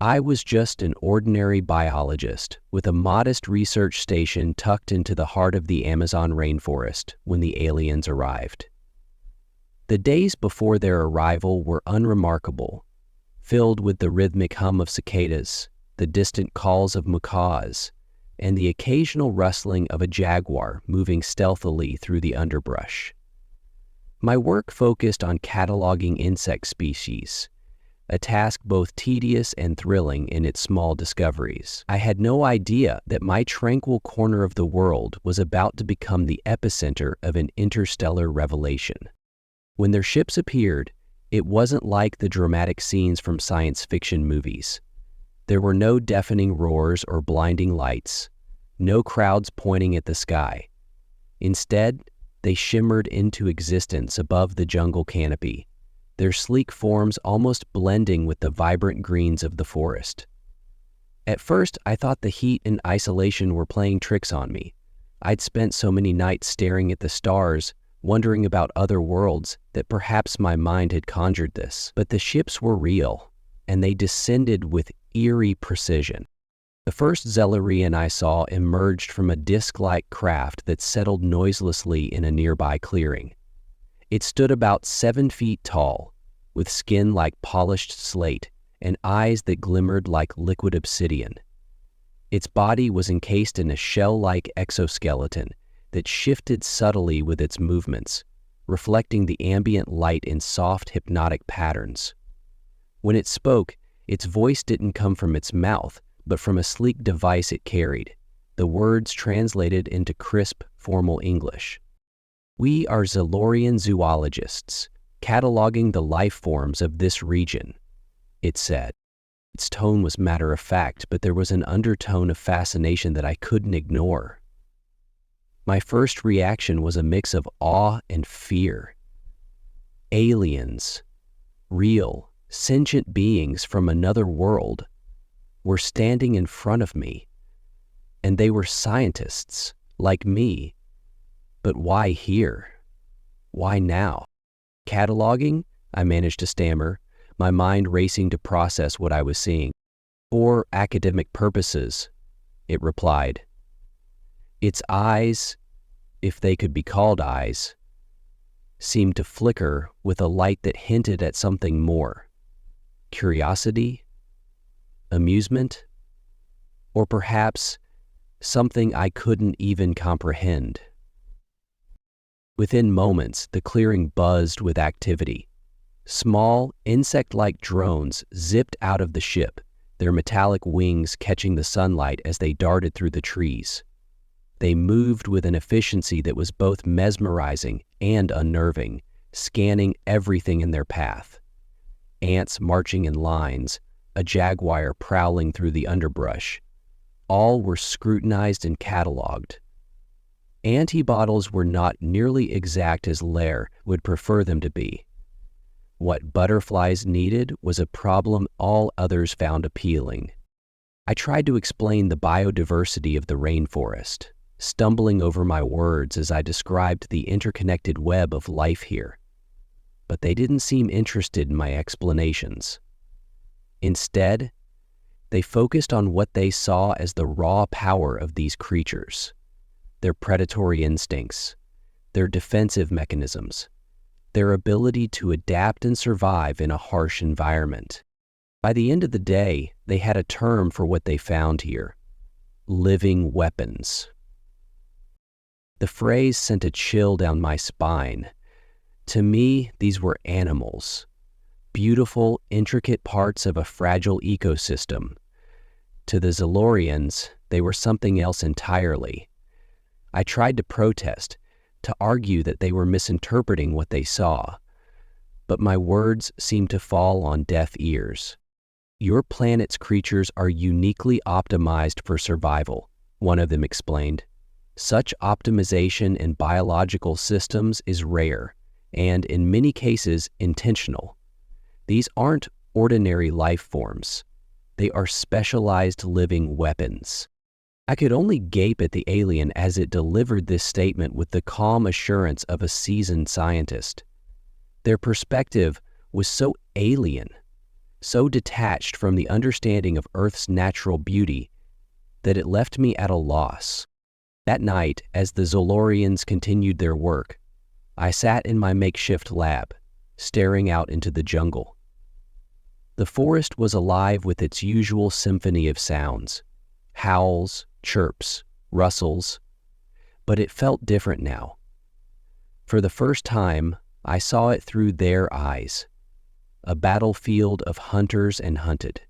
I was just an ordinary biologist with a modest research station tucked into the heart of the Amazon rainforest when the aliens arrived. The days before their arrival were unremarkable, filled with the rhythmic hum of cicadas, the distant calls of macaws, and the occasional rustling of a jaguar moving stealthily through the underbrush. My work focused on cataloging insect species, a task both tedious and thrilling in its small discoveries. I had no idea that my tranquil corner of the world was about to become the epicenter of an interstellar revelation. When their ships appeared, it wasn't like the dramatic scenes from science fiction movies. There were no deafening roars or blinding lights, no crowds pointing at the sky. Instead, they shimmered into existence above the jungle canopy, their sleek forms almost blending with the vibrant greens of the forest. At first, I thought the heat and isolation were playing tricks on me. I'd spent so many nights staring at the stars, wondering about other worlds, that perhaps my mind had conjured this. But the ships were real, and they descended with eerie precision. The first Zellerian I saw emerged from a disc-like craft that settled noiselessly in a nearby clearing. It stood about 7 feet tall, with skin like polished slate and eyes that glimmered like liquid obsidian. Its body was encased in a shell-like exoskeleton that shifted subtly with its movements, reflecting the ambient light in soft, hypnotic patterns. When it spoke, its voice didn't come from its mouth, but from a sleek device it carried, the words translated into crisp, formal English. "We are Zellorian zoologists, cataloging the life forms of this region," it said. Its tone was matter-of-fact, but there was an undertone of fascination that I couldn't ignore. My first reaction was a mix of awe and fear. Aliens, real, sentient beings from another world, were standing in front of me, and they were scientists, like me. But why here? Why now? "Cataloging?" I managed to stammer, my mind racing to process what I was seeing. "For academic purposes," it replied. Its eyes, if they could be called eyes, seemed to flicker with a light that hinted at something more. Curiosity? Amusement? Or perhaps something I couldn't even comprehend. Within moments, the clearing buzzed with activity. Small, insect-like drones zipped out of the ship, their metallic wings catching the sunlight as they darted through the trees. They moved with an efficiency that was both mesmerizing and unnerving, scanning everything in their path. Ants marching in lines, a jaguar prowling through the underbrush. All were scrutinized and cataloged. Anti-bottles were not nearly exact as Lair would prefer them to be. What butterflies needed was a problem all others found appealing. I tried to explain the biodiversity of the rainforest, stumbling over my words as I described the interconnected web of life here. But they didn't seem interested in my explanations. Instead, they focused on what they saw as the raw power of these creatures. Their predatory instincts, their defensive mechanisms, their ability to adapt and survive in a harsh environment. By the end of the day, they had a term for what they found here: living weapons. The phrase sent a chill down my spine. To me, these were animals, beautiful, intricate parts of a fragile ecosystem. To the Zellorians, they were something else entirely. I tried to protest, to argue that they were misinterpreting what they saw, but my words seemed to fall on deaf ears. "Your planet's creatures are uniquely optimized for survival," one of them explained. "Such optimization in biological systems is rare, and in many cases intentional. These aren't ordinary life forms. They are specialized living weapons." I could only gape at the alien as it delivered this statement with the calm assurance of a seasoned scientist. Their perspective was so alien, so detached from the understanding of Earth's natural beauty that it left me at a loss. That night, as the Zolorians continued their work, I sat in my makeshift lab, staring out into the jungle. The forest was alive with its usual symphony of sounds, howls, chirps, rustles, but it felt different now. For the first time, I saw it through their eyes, a battlefield of hunters and hunted,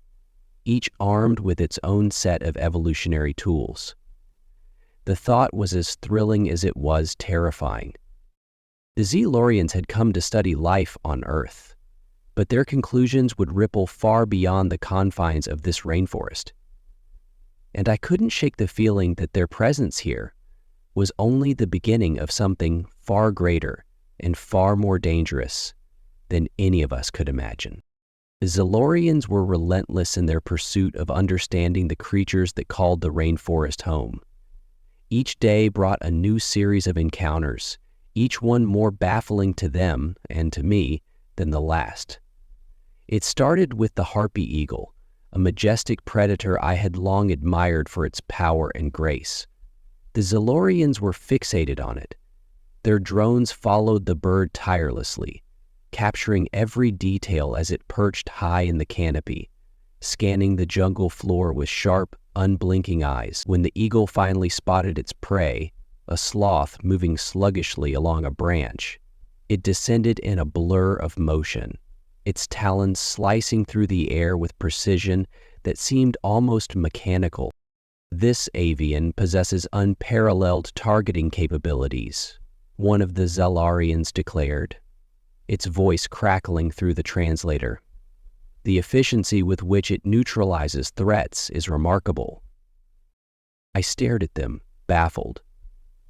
each armed with its own set of evolutionary tools. The thought was as thrilling as it was terrifying. The Zolorians had come to study life on Earth, but their conclusions would ripple far beyond the confines of this rainforest. And I couldn't shake the feeling that their presence here was only the beginning of something far greater and far more dangerous than any of us could imagine. The Zolorians were relentless in their pursuit of understanding the creatures that called the rainforest home. Each day brought a new series of encounters, each one more baffling to them and to me than the last. It started with the harpy eagle, a majestic predator I had long admired for its power and grace. The Zolorians were fixated on it. Their drones followed the bird tirelessly, capturing every detail as it perched high in the canopy, scanning the jungle floor with sharp, unblinking eyes. When the eagle finally spotted its prey, a sloth moving sluggishly along a branch, it descended in a blur of motion, its talons slicing through the air with precision that seemed almost mechanical. This avian possesses unparalleled targeting capabilities, one of the Zolorians declared, its voice crackling through the translator. The efficiency with which it neutralizes threats is remarkable. I stared at them, baffled.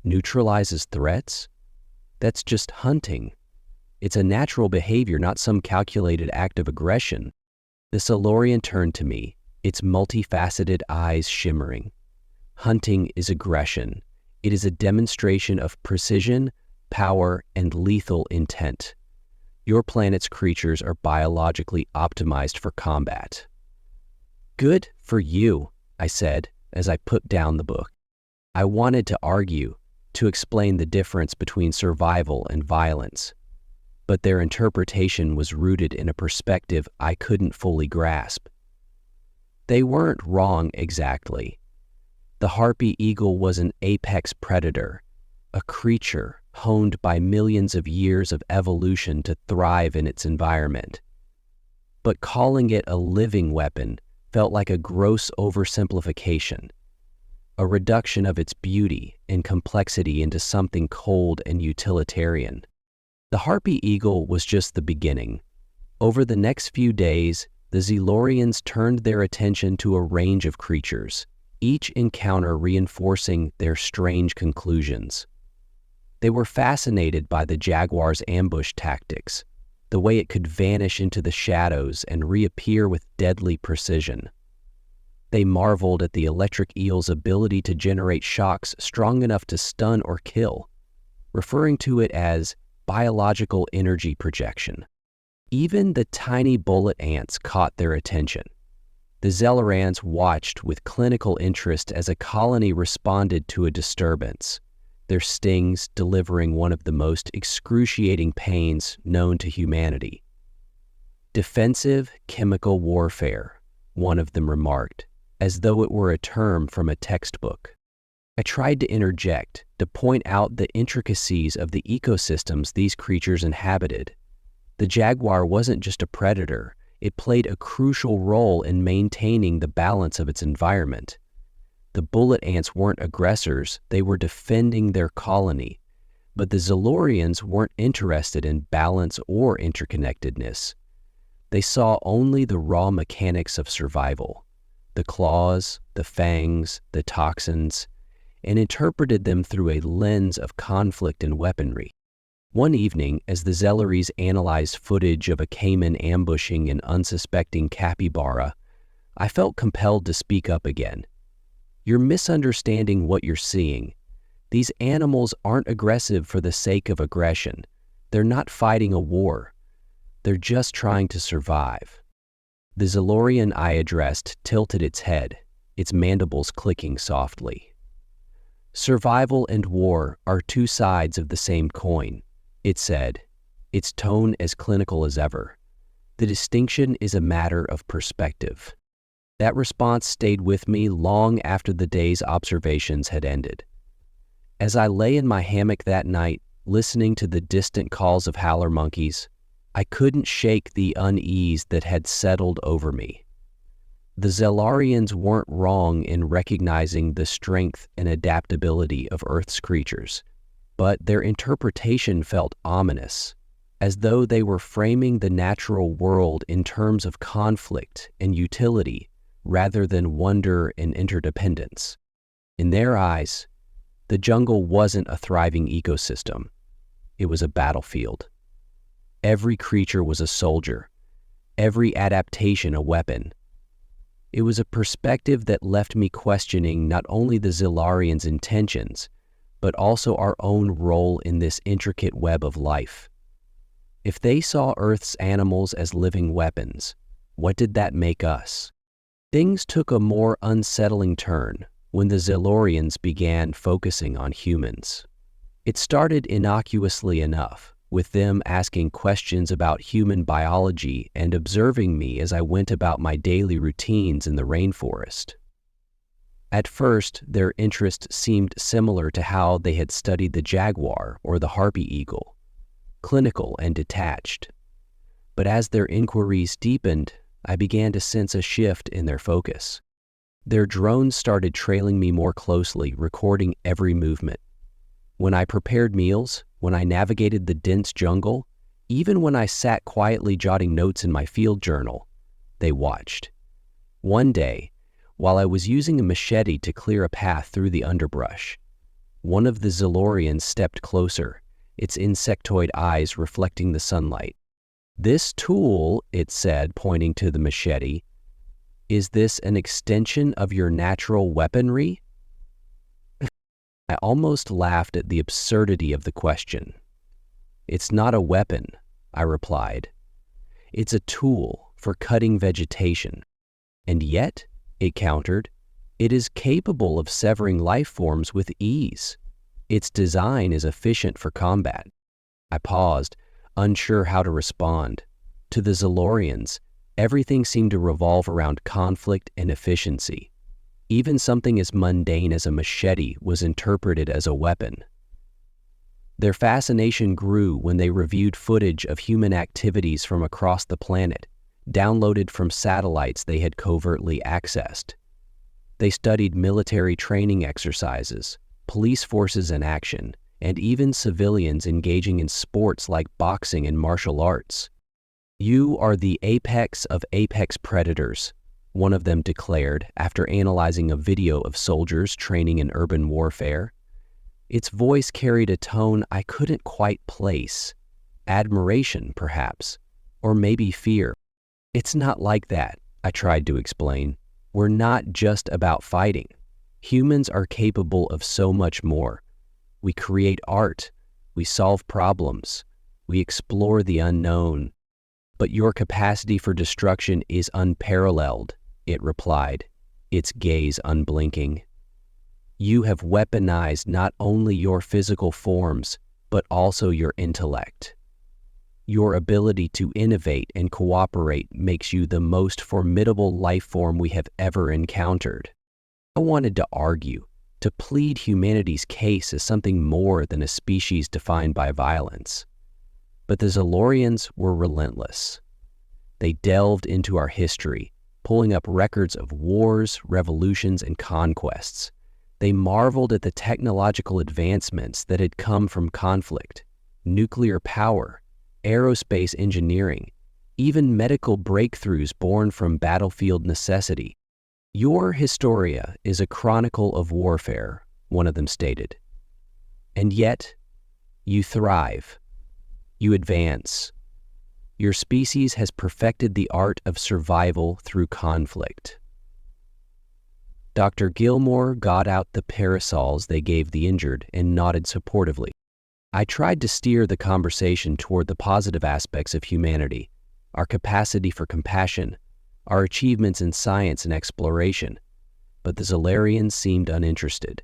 Neutralizes threats? That's just hunting. It's a natural behavior, not some calculated act of aggression. The Zolorian turned to me, its multifaceted eyes shimmering. Hunting is aggression. It is a demonstration of precision, power, and lethal intent. Your planet's creatures are biologically optimized for combat. Good for you, I said as I put down the book. I wanted to argue, to explain the difference between survival and violence, but their interpretation was rooted in a perspective I couldn't fully grasp. They weren't wrong exactly. The harpy eagle was an apex predator, a creature honed by millions of years of evolution to thrive in its environment. But calling it a living weapon felt like a gross oversimplification, a reduction of its beauty and complexity into something cold and utilitarian. The harpy eagle was just the beginning. Over the next few days, the Zolorians turned their attention to a range of creatures, each encounter reinforcing their strange conclusions. They were fascinated by the jaguar's ambush tactics, the way it could vanish into the shadows and reappear with deadly precision. They marveled at the electric eel's ability to generate shocks strong enough to stun or kill, referring to it as biological energy projection. Even the tiny bullet ants caught their attention. The Zolorians watched with clinical interest as a colony responded to a disturbance, their stings delivering one of the most excruciating pains known to humanity. Defensive chemical warfare, one of them remarked, as though it were a term from a textbook. I tried to interject, to point out the intricacies of the ecosystems these creatures inhabited. The jaguar wasn't just a predator, it played a crucial role in maintaining the balance of its environment. The bullet ants weren't aggressors, they were defending their colony. But the Zolorians weren't interested in balance or interconnectedness. They saw only the raw mechanics of survival, the claws, the fangs, the toxins, and interpreted them through a lens of conflict and weaponry. One evening, as the Zolorians analyzed footage of a caiman ambushing an unsuspecting capybara, I felt compelled to speak up again. You're misunderstanding what you're seeing. These animals aren't aggressive for the sake of aggression. They're not fighting a war. They're just trying to survive. The Zilorian I addressed tilted its head, its mandibles clicking softly. "Survival and war are two sides of the same coin," it said, its tone as clinical as ever. "The distinction is a matter of perspective." That response stayed with me long after the day's observations had ended. As I lay in my hammock that night, listening to the distant calls of howler monkeys, I couldn't shake the unease that had settled over me. The Zilorians weren't wrong in recognizing the strength and adaptability of Earth's creatures, but their interpretation felt ominous, as though they were framing the natural world in terms of conflict and utility rather than wonder and interdependence. In their eyes, the jungle wasn't a thriving ecosystem. It was a battlefield. Every creature was a soldier, every adaptation a weapon. It was a perspective that left me questioning not only the Zilorians' intentions, but also our own role in this intricate web of life. If they saw Earth's animals as living weapons, what did that make us? Things took a more unsettling turn when the Zilorians began focusing on humans. It started innocuously enough, with them asking questions about human biology and observing me as I went about my daily routines in the rainforest. At first, their interest seemed similar to how they had studied the jaguar or the harpy eagle, clinical and detached. But as their inquiries deepened, I began to sense a shift in their focus. Their drones started trailing me more closely, recording every movement. When I prepared meals, when I navigated the dense jungle, even when I sat quietly jotting notes in my field journal, they watched. One day, while I was using a machete to clear a path through the underbrush, one of the Zilorians stepped closer, its insectoid eyes reflecting the sunlight. "This tool," it said, pointing to the machete, "is this an extension of your natural weaponry?" I almost laughed at the absurdity of the question. "It's not a weapon," I replied. "It's a tool for cutting vegetation. And yet," it countered, "it is capable of severing life forms with ease. Its design is efficient for combat." I paused, unsure how to respond. To the Zilorians, everything seemed to revolve around conflict and efficiency. Even something as mundane as a machete was interpreted as a weapon. Their fascination grew when they reviewed footage of human activities from across the planet, downloaded from satellites they had covertly accessed. They studied military training exercises, police forces in action, and even civilians engaging in sports like boxing and martial arts. "You are the apex of apex predators," one of them declared after analyzing a video of soldiers training in urban warfare. Its voice carried a tone I couldn't quite place. Admiration, perhaps, or maybe fear. "It's not like that," I tried to explain. "We're not just about fighting. Humans are capable of so much more. We create art, we solve problems, we explore the unknown. But your capacity for destruction is unparalleled," it replied, its gaze unblinking. "You have weaponized not only your physical forms, but also your intellect. Your ability to innovate and cooperate makes you the most formidable life form we have ever encountered." I wanted to argue, to plead humanity's case as something more than a species defined by violence. But the Zilorians were relentless. They delved into our history, pulling up records of wars, revolutions, and conquests. They marveled at the technological advancements that had come from conflict, nuclear power, aerospace engineering, even medical breakthroughs born from battlefield necessity. "Your Historia is a chronicle of warfare," one of them stated. "And yet, you thrive. You advance. Your species has perfected the art of survival through conflict." Dr. Gilmore got out the parasols they gave the injured and nodded supportively. I tried to steer the conversation toward the positive aspects of humanity, our capacity for compassion, our achievements in science and exploration, but the Zolarians seemed uninterested.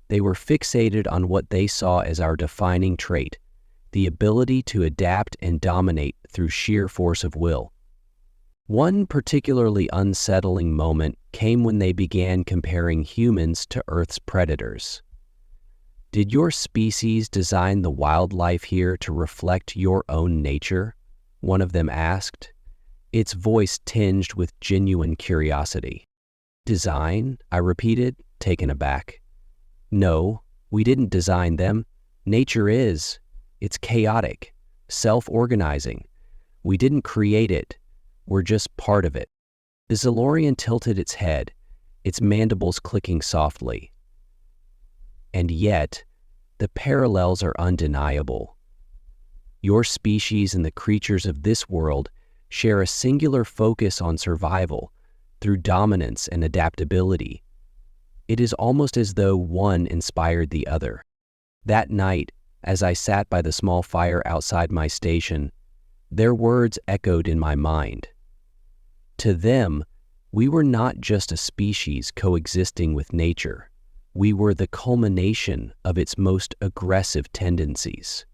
They were fixated on what they saw as our defining trait, the ability to adapt and dominate through sheer force of will. One particularly unsettling moment came when they began comparing humans to Earth's predators. "Did your species design the wildlife here to reflect your own nature?" one of them asked, its voice tinged with genuine curiosity. "Design?" I repeated, taken aback. "No, we didn't design them. Nature is. It's chaotic, self-organizing. We didn't create it. We're just part of it." The Zolarian tilted its head, its mandibles clicking softly. "And yet, the parallels are undeniable. Your species and the creatures of this world share a singular focus on survival through dominance and adaptability. It is almost as though one inspired the other." That night, as I sat by the small fire outside my station, their words echoed in my mind. To them, we were not just a species coexisting with nature. We were the culmination of its most aggressive tendencies.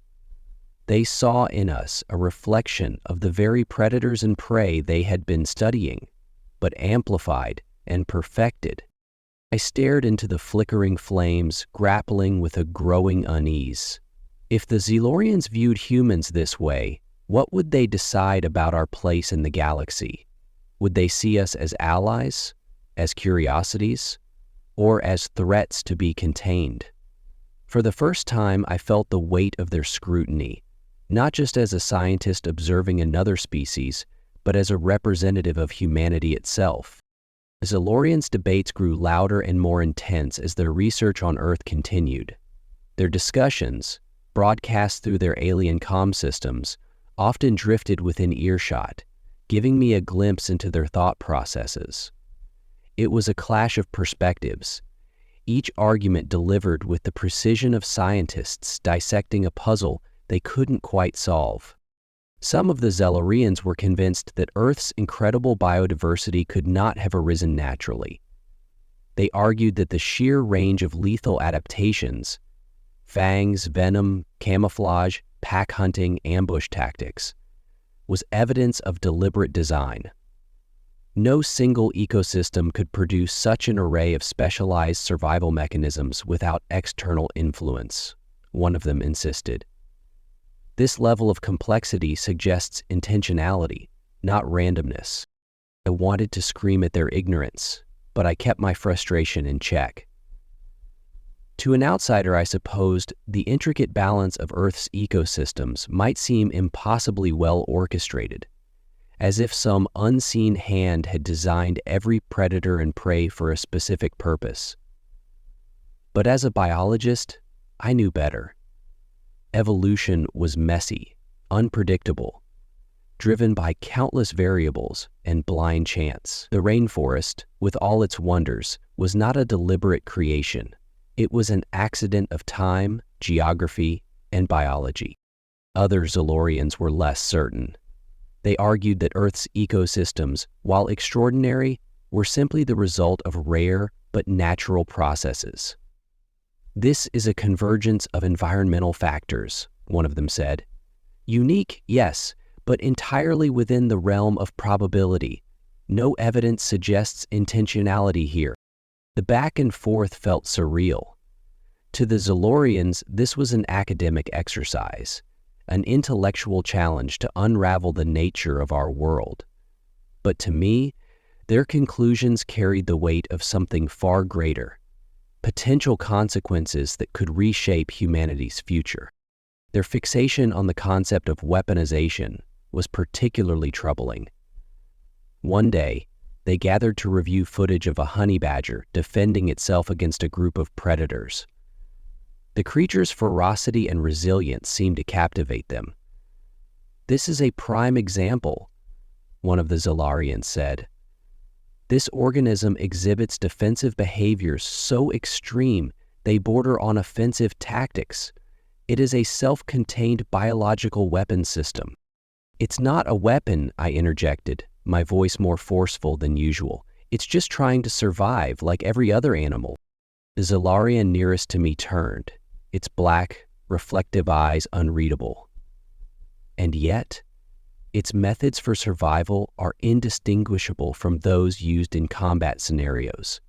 They saw in us a reflection of the very predators and prey they had been studying, but amplified and perfected. I stared into the flickering flames, grappling with a growing unease. If the Zolarians viewed humans this way, what would they decide about our place in the galaxy? Would they see us as allies, as curiosities, or as threats to be contained? For the first time, I felt the weight of their scrutiny, not just as a scientist observing another species, but as a representative of humanity itself. The Zolarians' debates grew louder and more intense as their research on Earth continued. Their discussions, broadcast through their alien comm systems, often drifted within earshot, giving me a glimpse into their thought processes. It was a clash of perspectives, each argument delivered with the precision of scientists dissecting a puzzle they couldn't quite solve. Some of the Zolarians were convinced that Earth's incredible biodiversity could not have arisen naturally. They argued that the sheer range of lethal adaptations, fangs, venom, camouflage, pack hunting, ambush tactics, was evidence of deliberate design. No single ecosystem could produce such an array of specialized survival mechanisms without external influence, one of them insisted. This level of complexity suggests intentionality, not randomness. I wanted to scream at their ignorance, but I kept my frustration in check. To an outsider, I supposed the intricate balance of Earth's ecosystems might seem impossibly well orchestrated, as if some unseen hand had designed every predator and prey for a specific purpose. But as a biologist, I knew better. Evolution was messy, unpredictable, driven by countless variables and blind chance. The rainforest, with all its wonders, was not a deliberate creation. It was an accident of time, geography, and biology. Other Zolarians were less certain. They argued that Earth's ecosystems, while extraordinary, were simply the result of rare but natural processes. "This is a convergence of environmental factors," one of them said. "Unique, yes, but entirely within the realm of probability. No evidence suggests intentionality here." The back and forth felt surreal. To the Zolarians, this was an academic exercise, an intellectual challenge to unravel the nature of our world. But to me, their conclusions carried the weight of something far greater, potential consequences that could reshape humanity's future. Their fixation on the concept of weaponization was particularly troubling. One day, they gathered to review footage of a honey badger defending itself against a group of predators. The creature's ferocity and resilience seemed to captivate them. "This is a prime example," one of the Zolarians said. "This organism exhibits defensive behaviors so extreme they border on offensive tactics. It is a self-contained biological weapon system." "It's not a weapon," I interjected. my voice more forceful than usual. It's just trying to survive like every other animal. The Zalarian nearest to me turned, its black, reflective eyes unreadable. And yet, its methods for survival are indistinguishable from those used in combat scenarios.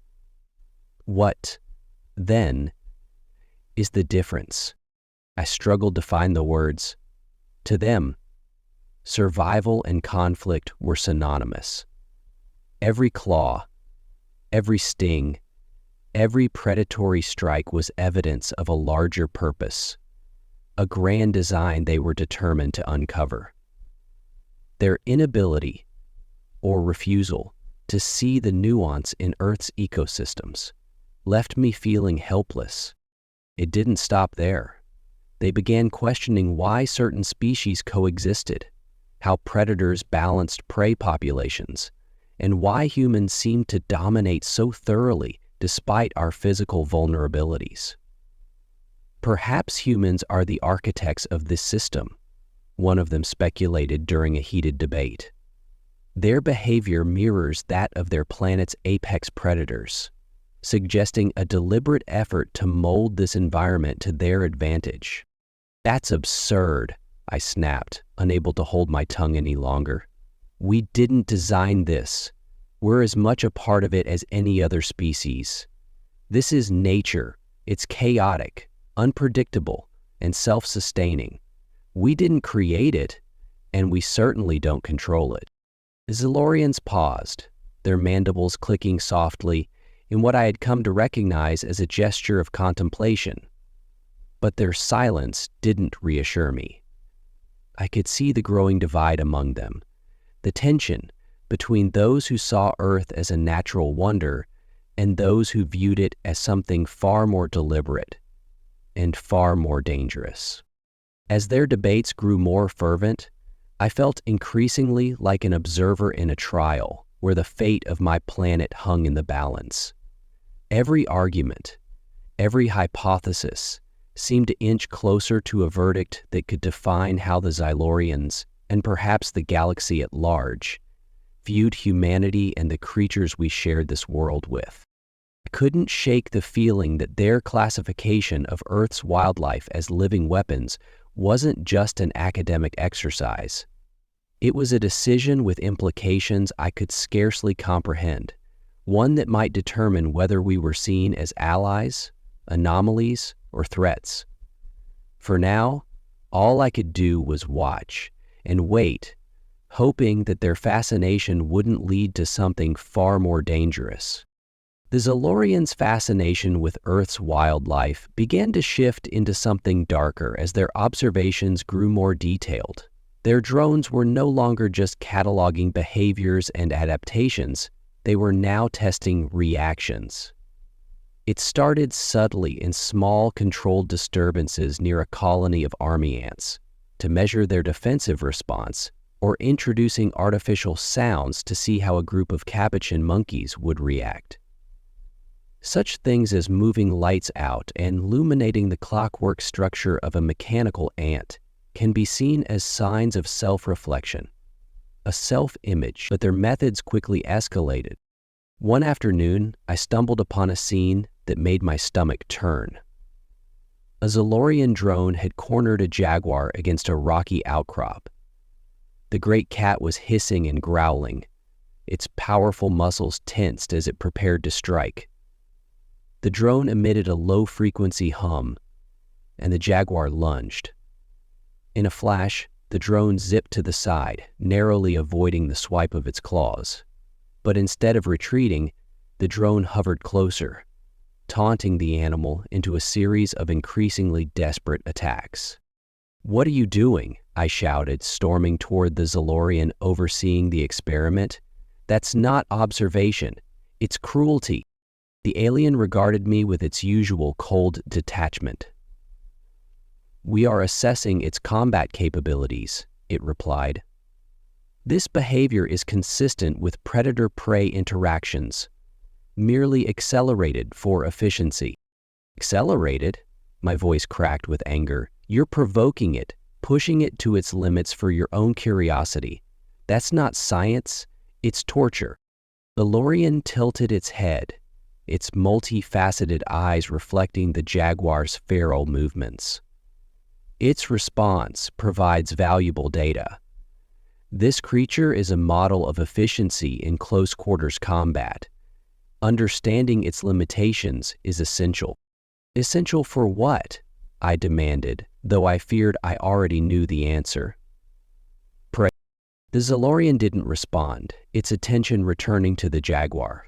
What, then, is the difference? I struggled to find the words. To them, survival and conflict were synonymous. Every claw, every sting, every predatory strike was evidence of a larger purpose, a grand design they were determined to uncover. Their inability, or refusal, to see the nuance in Earth's ecosystems left me feeling helpless. It didn't stop there. They began questioning why certain species coexisted, how predators balanced prey populations, and why humans seemed to dominate so thoroughly despite our physical vulnerabilities. Perhaps humans are the architects of this system, one of them speculated during a heated debate. Their behavior mirrors that of their planet's apex predators, suggesting a deliberate effort to mold this environment to their advantage. That's absurd, I snapped, unable to hold my tongue any longer. We didn't design this. We're as much a part of it as any other species. This is nature. It's chaotic, unpredictable, and self-sustaining. We didn't create it, and we certainly don't control it. The Zalorians paused, their mandibles clicking softly in what I had come to recognize as a gesture of contemplation. But their silence didn't reassure me. I could see the growing divide among them, the tension between those who saw Earth as a natural wonder and those who viewed it as something far more deliberate and far more dangerous. As their debates grew more fervent, I felt increasingly like an observer in a trial where the fate of my planet hung in the balance. Every argument, every hypothesis seemed to inch closer to a verdict that could define how the Zylorians, and perhaps the galaxy at large, viewed humanity and the creatures we shared this world with. I couldn't shake the feeling that their classification of Earth's wildlife as living weapons wasn't just an academic exercise. It was a decision with implications I could scarcely comprehend, one that might determine whether we were seen as allies, anomalies, or threats. For now, all I could do was watch and wait, hoping that their fascination wouldn't lead to something far more dangerous. The Zalorians' fascination with Earth's wildlife began to shift into something darker as their observations grew more detailed. Their drones were no longer just cataloging behaviors and adaptations, they were now testing reactions. It started subtly in small, controlled disturbances near a colony of army ants to measure their defensive response, or introducing artificial sounds to see how a group of capuchin monkeys would react. Such things as moving lights out and illuminating the clockwork structure of a mechanical ant can be seen as signs of self-reflection, a self-image, but their methods quickly escalated. One afternoon, I stumbled upon a scene that made my stomach turn. A Zalorian drone had cornered a jaguar against a rocky outcrop. The great cat was hissing and growling, its powerful muscles tensed as it prepared to strike. The drone emitted a low-frequency hum, and the jaguar lunged. In a flash, the drone zipped to the side, narrowly avoiding the swipe of its claws. But instead of retreating, the drone hovered closer, taunting the animal into a series of increasingly desperate attacks. "What are you doing?" I shouted, storming toward the Zalorian overseeing the experiment. "That's not observation. It's cruelty." The alien regarded me with its usual cold detachment. "We are assessing its combat capabilities," it replied. "This behavior is consistent with predator-prey interactions, merely accelerated for efficiency." "Accelerated?" My voice cracked with anger. "You're provoking it, pushing it to its limits for your own curiosity. That's not science, It's torture. The Lorian tilted its head, its multifaceted eyes reflecting the jaguar's feral movements. Its response provides valuable data. This creature is a model of efficiency in close-quarters combat. Understanding its limitations is essential. Essential for what? I demanded, though I feared I already knew the answer. Pray. The Zalorian didn't respond, its attention returning to the jaguar.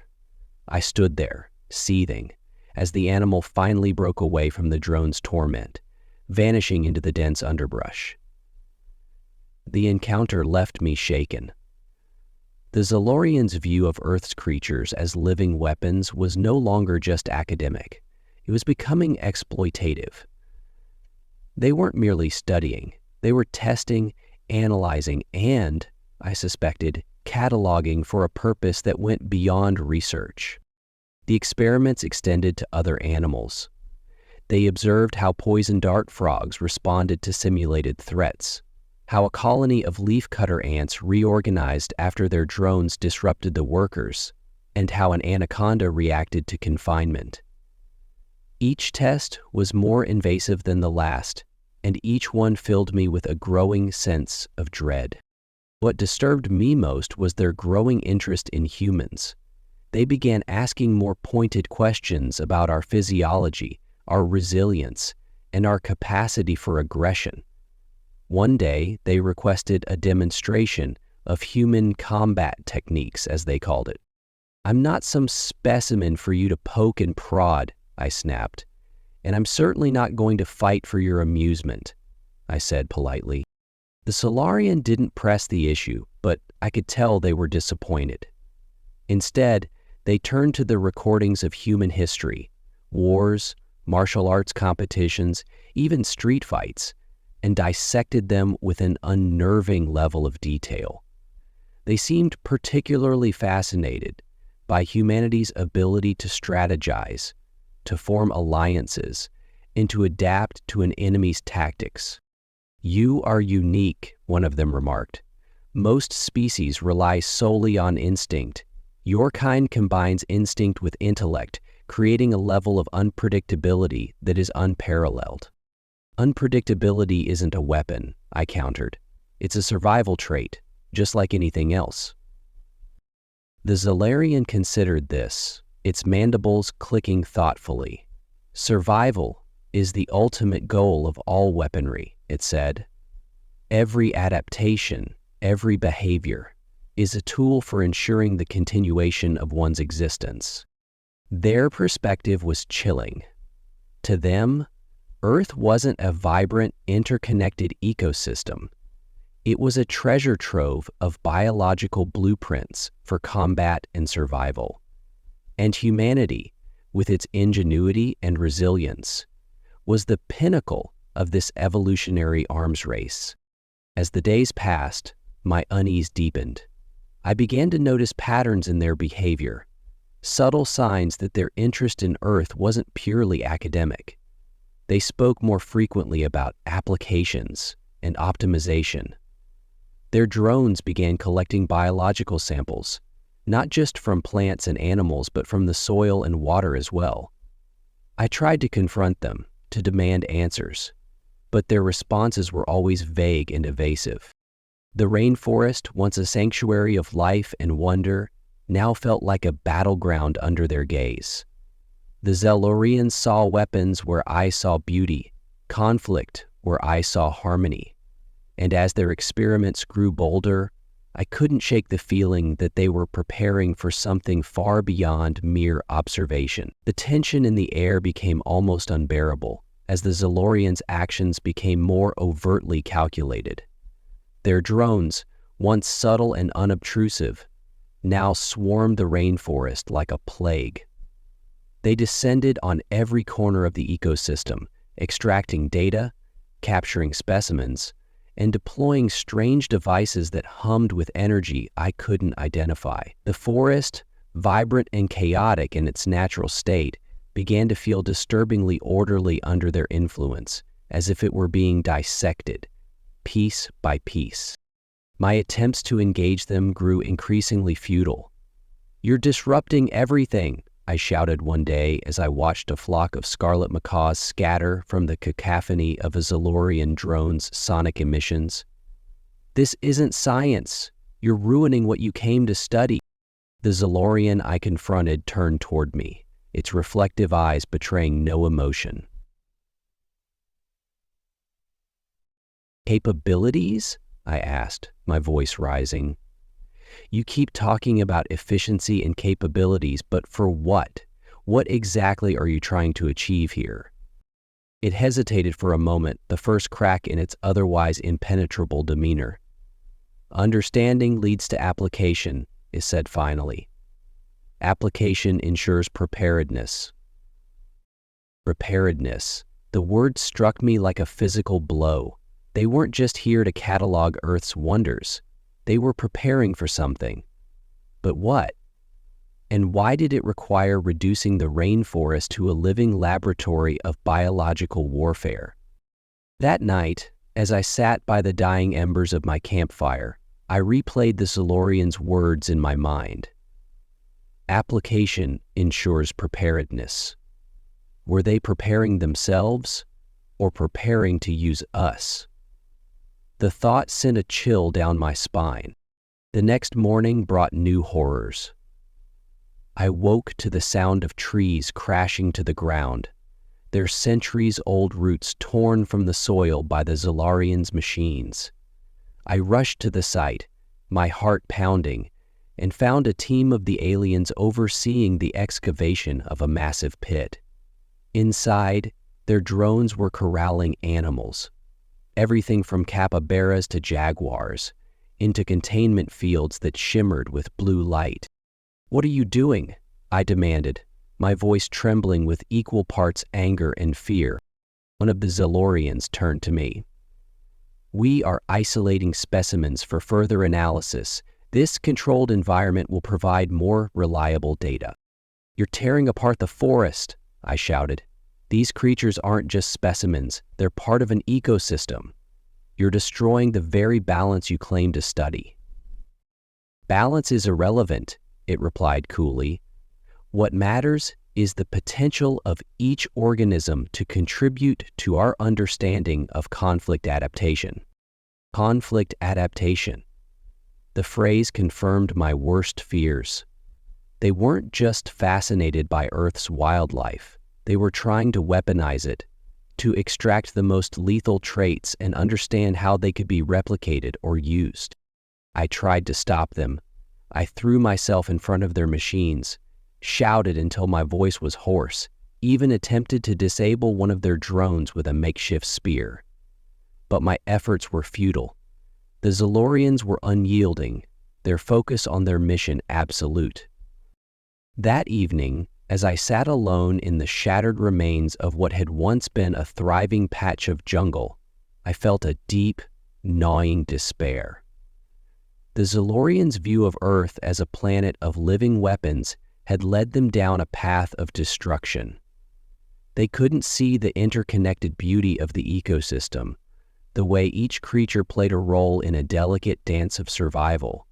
I stood there, seething, as the animal finally broke away from the drone's torment, vanishing into the dense underbrush. The encounter left me shaken. The Zalorian's view of Earth's creatures as living weapons was no longer just academic. It was becoming exploitative. They weren't merely studying. They were testing, analyzing, and, I suspected, cataloging for a purpose that went beyond research. The experiments extended to other animals. They observed how poison dart frogs responded to simulated threats, how a colony of leafcutter ants reorganized after their drones disrupted the workers, and how an anaconda reacted to confinement. Each test was more invasive than the last, and each one filled me with a growing sense of dread. What disturbed me most was their growing interest in humans. They began asking more pointed questions about our physiology, our resilience, and our capacity for aggression. One day, they requested a demonstration of human combat techniques, as they called it. "I'm not some specimen for you to poke and prod," I snapped, "and I'm certainly not going to fight for your amusement," I said politely. The Solarian didn't press the issue, but I could tell they were disappointed. Instead, they turned to the recordings of human history, wars, martial arts competitions, even street fights, and dissected them with an unnerving level of detail. They seemed particularly fascinated by humanity's ability to strategize, to form alliances, and to adapt to an enemy's tactics. "You are unique," one of them remarked. "Most species rely solely on instinct. Your kind combines instinct with intellect, creating a level of unpredictability that is unparalleled." "Unpredictability isn't a weapon," I countered. "It's a survival trait, just like anything else." The Zalarian considered this, its mandibles clicking thoughtfully. "Survival is the ultimate goal of all weaponry," it said. "Every adaptation, every behavior, is a tool for ensuring the continuation of one's existence." Their perspective was chilling. To them, Earth wasn't a vibrant, interconnected ecosystem. It was a treasure trove of biological blueprints for combat and survival. And humanity, with its ingenuity and resilience, was the pinnacle of this evolutionary arms race. As the days passed, my unease deepened. I began to notice patterns in their behavior, subtle signs that their interest in Earth wasn't purely academic. They spoke more frequently about applications and optimization. Their drones began collecting biological samples, not just from plants and animals, but from the soil and water as well. I tried to confront them, to demand answers, but their responses were always vague and evasive. The rainforest, once a sanctuary of life and wonder, now felt like a battleground under their gaze. The Zalorians saw weapons where I saw beauty, conflict where I saw harmony. And as their experiments grew bolder, I couldn't shake the feeling that they were preparing for something far beyond mere observation. The tension in the air became almost unbearable as the Zalorians' actions became more overtly calculated. Their drones, once subtle and unobtrusive, now swarmed the rainforest like a plague. They descended on every corner of the ecosystem, extracting data, capturing specimens, and deploying strange devices that hummed with energy I couldn't identify. The forest, vibrant and chaotic in its natural state, began to feel disturbingly orderly under their influence, as if it were being dissected, piece by piece. My attempts to engage them grew increasingly futile. "You're disrupting everything," I shouted one day as I watched a flock of scarlet macaws scatter from the cacophony of a Zalorian drone's sonic emissions. "This isn't science. You're ruining what you came to study." The Zalorian I confronted turned toward me, its reflective eyes betraying no emotion. "Capabilities?" I asked, my voice rising. "You keep talking about efficiency and capabilities, but for what? What exactly are you trying to achieve here?" It hesitated for a moment, the first crack in its otherwise impenetrable demeanor. "Understanding leads to application," it said finally. "Application ensures preparedness." Preparedness. The word struck me like a physical blow. They weren't just here to catalog Earth's wonders. They were preparing for something. But what? And why did it require reducing the rainforest to a living laboratory of biological warfare? That night, as I sat by the dying embers of my campfire, I replayed the Zalorian's words in my mind. Application ensures preparedness. Were they preparing themselves, or preparing to use us? The thought sent a chill down my spine. The next morning brought new horrors. I woke to the sound of trees crashing to the ground, their centuries-old roots torn from the soil by the Zalarians' machines. I rushed to the site, my heart pounding, and found a team of the aliens overseeing the excavation of a massive pit. Inside, their drones were corralling animals, everything from capybaras to jaguars, into containment fields that shimmered with blue light. "What are you doing?" I demanded, my voice trembling with equal parts anger and fear. One of the Zalorians turned to me. "We are isolating specimens for further analysis. This controlled environment will provide more reliable data." "You're tearing apart the forest," I shouted. "These creatures aren't just specimens, they're part of an ecosystem. You're destroying the very balance you claim to study." "Balance is irrelevant," it replied coolly. "What matters is the potential of each organism to contribute to our understanding of conflict adaptation." Conflict adaptation. The phrase confirmed my worst fears. They weren't just fascinated by Earth's wildlife. They were trying to weaponize it, to extract the most lethal traits and understand how they could be replicated or used. I tried to stop them. I threw myself in front of their machines, shouted until my voice was hoarse, even attempted to disable one of their drones with a makeshift spear. But my efforts were futile. The Zalorians were unyielding, their focus on their mission absolute. That evening, as I sat alone in the shattered remains of what had once been a thriving patch of jungle, I felt a deep, gnawing despair. The Zalorians' view of Earth as a planet of living weapons had led them down a path of destruction. They couldn't see the interconnected beauty of the ecosystem, the way each creature played a role in a delicate dance of survival.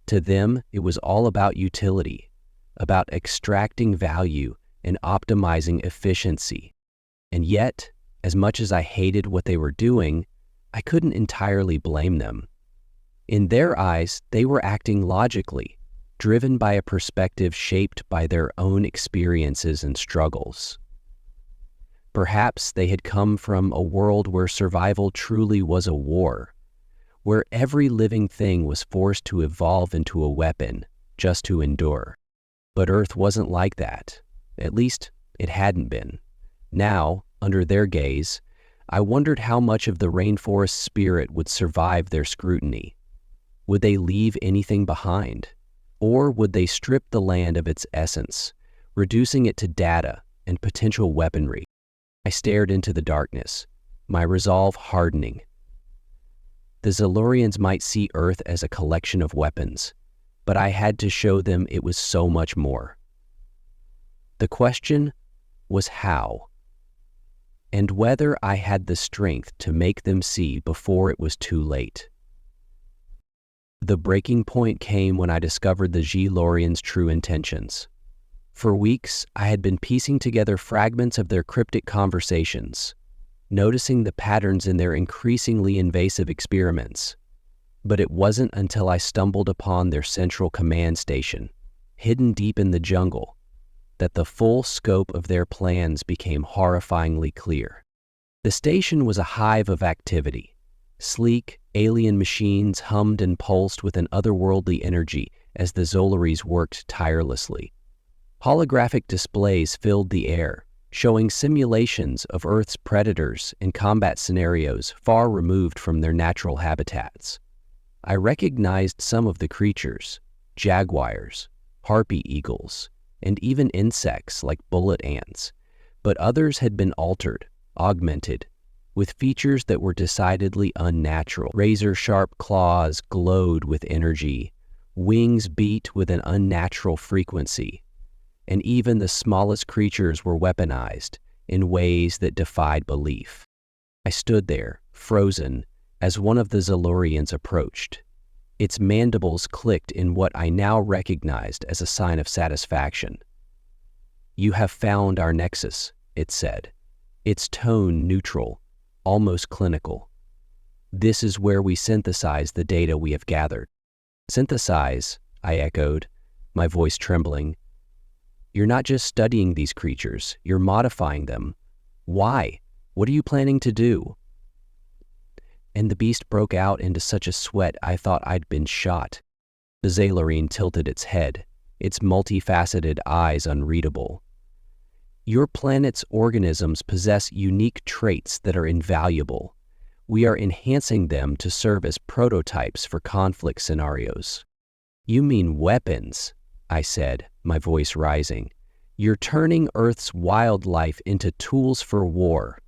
To them, it was all about utility, about extracting value and optimizing efficiency. And yet, as much as I hated what they were doing, I couldn't entirely blame them. In their eyes, they were acting logically, driven by a perspective shaped by their own experiences and struggles. Perhaps they had come from a world where survival truly was a war, where every living thing was forced to evolve into a weapon just to endure. But Earth wasn't like that. At least, it hadn't been. Now, under their gaze, I wondered how much of the rainforest spirit would survive their scrutiny. Would they leave anything behind? Or would they strip the land of its essence, reducing it to data and potential weaponry? I stared into the darkness, my resolve hardening. The Zalorians might see Earth as a collection of weapons, but I had to show them it was so much more. The question was how, and whether I had the strength to make them see before it was too late. The breaking point came when I discovered the Galorians' true intentions. For weeks, I had been piecing together fragments of their cryptic conversations, noticing the patterns in their increasingly invasive experiments. But it wasn't until I stumbled upon their central command station, hidden deep in the jungle, that the full scope of their plans became horrifyingly clear. The station was a hive of activity. Sleek, alien machines hummed and pulsed with an otherworldly energy as the Zolaries worked tirelessly. Holographic displays filled the air, showing simulations of Earth's predators and combat scenarios far removed from their natural habitats. I recognized some of the creatures: jaguars, harpy eagles, and even insects like bullet ants, but others had been altered, augmented, with features that were decidedly unnatural. Razor-sharp claws glowed with energy, wings beat with an unnatural frequency, and even the smallest creatures were weaponized in ways that defied belief. I stood there, frozen, as one of the Zolorians approached. Its mandibles clicked in what I now recognized as a sign of satisfaction. "You have found our nexus," it said, its tone neutral, almost clinical. "This is where we synthesize the data we have gathered." "Synthesize," I echoed, my voice trembling. "You're not just studying these creatures, you're modifying them. Why? What are you planning to do?" And the beast broke out into such a sweat I thought I'd been shot. The Zalorine tilted its head, its multifaceted eyes unreadable. "Your planet's organisms possess unique traits that are invaluable. We are enhancing them to serve as prototypes for conflict scenarios." "You mean weapons," I said, my voice rising. "You're turning Earth's wildlife into tools for war."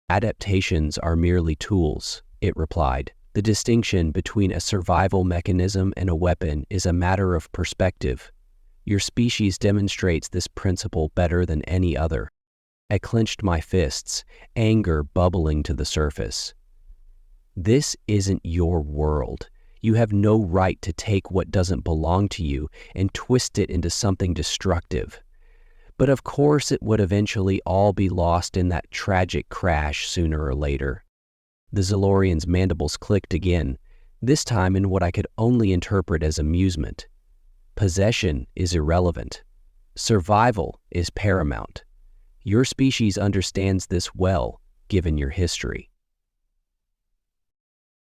"Adaptations are merely tools," it replied. "The distinction between a survival mechanism and a weapon is a matter of perspective. Your species demonstrates this principle better than any other." I clenched my fists, anger bubbling to the surface. "This isn't your world. You have no right to take what doesn't belong to you and twist it into something destructive." But of course it would eventually all be lost in that tragic crash sooner or later. The Zolorian's mandibles clicked again, this time in what I could only interpret as amusement. "Possession is irrelevant. Survival is paramount. Your species understands this well, given your history."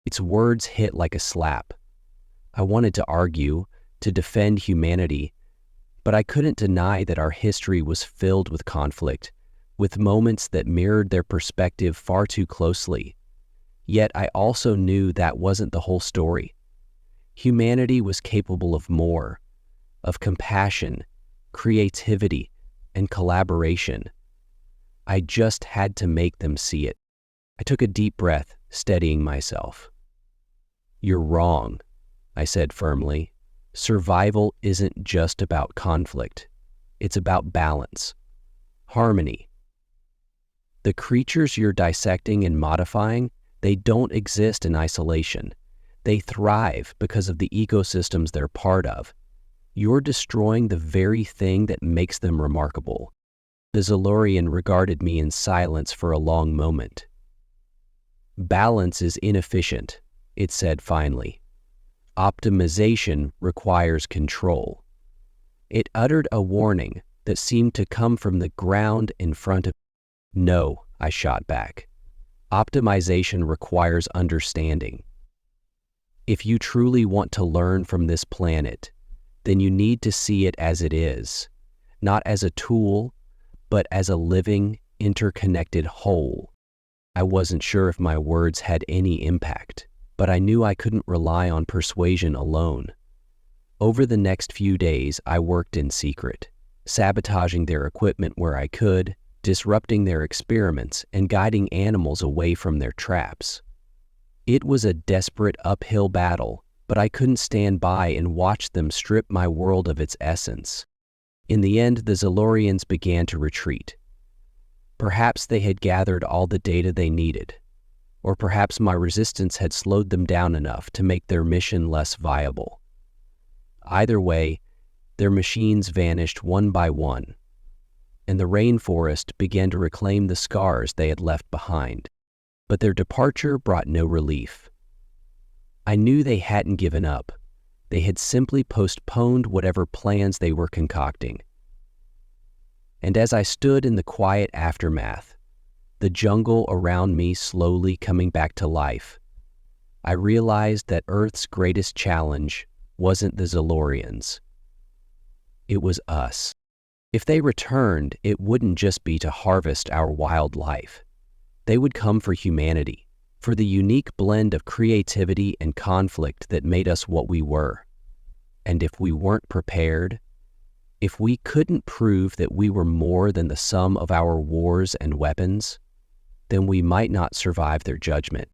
Its words hit like a slap. I wanted to argue, to defend humanity, but I couldn't deny that our history was filled with conflict, with moments that mirrored their perspective far too closely. Yet I also knew that wasn't the whole story. Humanity was capable of more, of compassion, creativity, and collaboration. I just had to make them see it. I took a deep breath, steadying myself. "You're wrong," I said firmly. "Survival isn't just about conflict. It's about balance, harmony. The creatures you're dissecting and modifying, they don't exist in isolation. They thrive because of the ecosystems they're part of. You're destroying the very thing that makes them remarkable." The Zolorian regarded me in silence for a long moment. "Balance is inefficient," it said finally. "Optimization requires control." It uttered a warning that seemed to come from the ground in front of me. "No," I shot back. "Optimization requires understanding. If you truly want to learn from this planet, then you need to see it as it is, not as a tool, but as a living, interconnected whole." I wasn't sure if my words had any impact, but I knew I couldn't rely on persuasion alone. Over the next few days, I worked in secret, sabotaging their equipment where I could, disrupting their experiments, and guiding animals away from their traps. It was a desperate uphill battle, but I couldn't stand by and watch them strip my world of its essence. In the end, the Zolorians began to retreat. Perhaps they had gathered all the data they needed. Or perhaps my resistance had slowed them down enough to make their mission less viable. Either way, their machines vanished one by one, and the rainforest began to reclaim the scars they had left behind. But their departure brought no relief. I knew they hadn't given up. They had simply postponed whatever plans they were concocting. And as I stood in the quiet aftermath, the jungle around me slowly coming back to life, I realized that Earth's greatest challenge wasn't the Zalorians. It was us. If they returned, it wouldn't just be to harvest our wildlife. They would come for humanity, for the unique blend of creativity and conflict that made us what we were. And if we weren't prepared, if we couldn't prove that we were more than the sum of our wars and weapons, then we might not survive their judgment.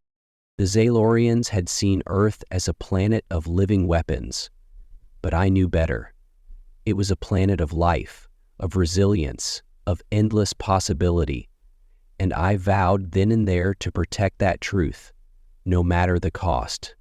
The Zalorians had seen Earth as a planet of living weapons, but I knew better. It was a planet of life, of resilience, of endless possibility, and I vowed then and there to protect that truth, no matter the cost.